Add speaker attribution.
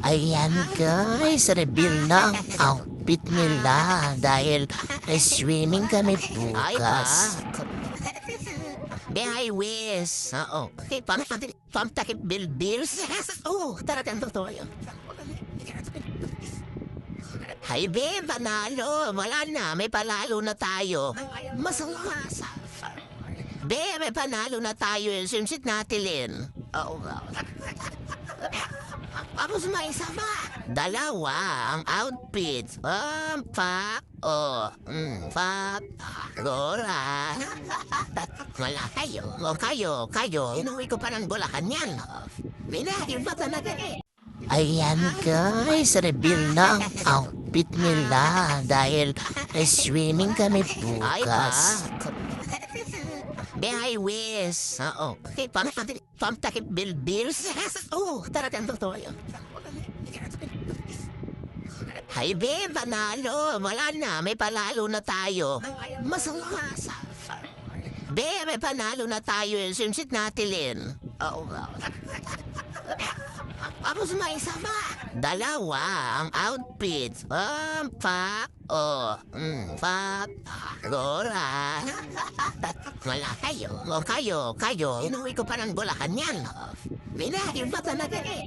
Speaker 1: Ayan guys, reveal na ang outfit nila dahil swimming kami bukas. Behay Wes. Oo. Okay, pamtakip bilbils. Oo, talagang totoo yun. Hay be, panalo. Wala na, may panalo na tayo. Masalas. Be, may panalo na tayo. Swimsuit natin. Oo. Tapos may isa ba? Dalawa ang outfit. Pak. Pak. Rora. Wala kayo. O kayo. Inuwi ko pa ng Bulacan yan. Binahil ba talaga eh? Ayan guys, reveal na ang outfit nila dahil swimming kami bukas. Behay Wes. Oo. Okay, pamtakip bilbils. Oo, talagang totoo yun. Hay be, panalo. Wala na, may panalo na tayo. Masalas. Be, may panalo na tayo. Swimsuit natin. Oo. Tapos may isa ba? Dalawa ang outfit. Pak. Pak. Rora. Wala kayo. O kayo. Inuwi ko pa ng Bulacan yan. Binahil ba talaga eh?